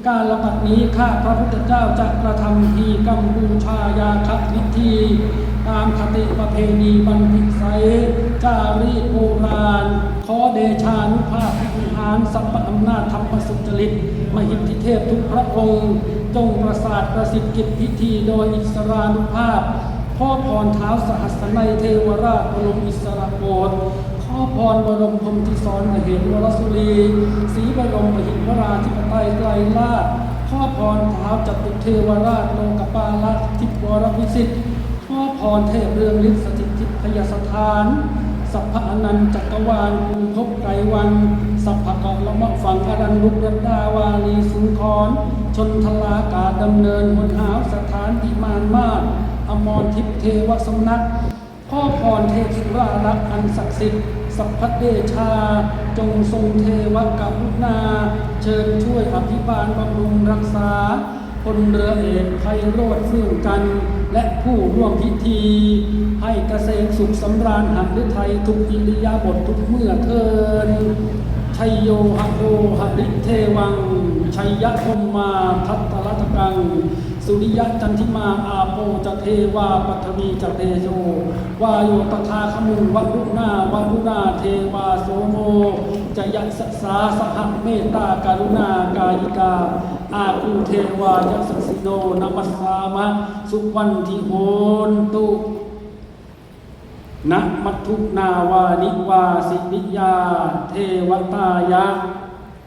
การละบัดนี้ข้าพระพุทธเจ้าจะกระทำพิธีกัมพูชายาคพิธีตามคติประเพณีบันทิไสจารีตโบราณขอเดชานุภาพพิหารสัพพอำนาจธรรมสุจริตมหิทธิเทพทุกพระองค์จงประสาทประสิทธิกิจพิธีโดยอิสรานุภาพขอพรเท้าสหัสนัยเทวราชบรมอิสระโกศขอพรบรมพรหมทิศรมเหตวรสุรีศรีบรมมหิวราธิปไตยไกรลาภขอพรเท้าจตุเทวราชโลกปาลทิพวรวิสิทธิ์ขอพรเทพเรืองฤทธิ์สถิตทิพยสถานสัพพอนันต์จักรวาลภูภพไกรวันสัพพะเกาะละมะฝั่งอรัญลุกรัตดาวาลีสุนทรชนทลากาดำเนินหนหาวสถานพิมานมาศอมรทิพเทวสำนักขอพรเทพสุรารักษ์อันศักดิ์สิทธิ์สัพพเดชาจงทรงเทวกรุณาเชิญช่วยอภิบาลบำรุงรักษาพลเรือเอกไพโรจน์เฟื่องกันและผู้ร่วมพิธีให้เกษมสุขสำราญหันฤทัยทุกอิริยาบถทุกเมื่อเทินชัยโยหะโยหริเทวังชัยยะพมมาทัตตรัตกังสุริยะจันทิมาอาโปจะเทวาปัทวีจะเตโชวาโยตถาคมุงวรุณาวรุณาเทวาโสโมจะยัสสาสหเมตตาการุณากายิกาอาคูเทวายัสสิโนนัมสสามะสุวันทิโหนตุนะมัทธุนาวานิวาสินิยาเทวตายะ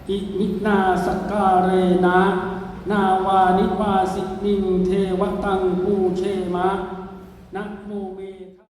อิมินาสการเรนะนาวานิวาสินิงเทวตังปูเชมะนะโมเม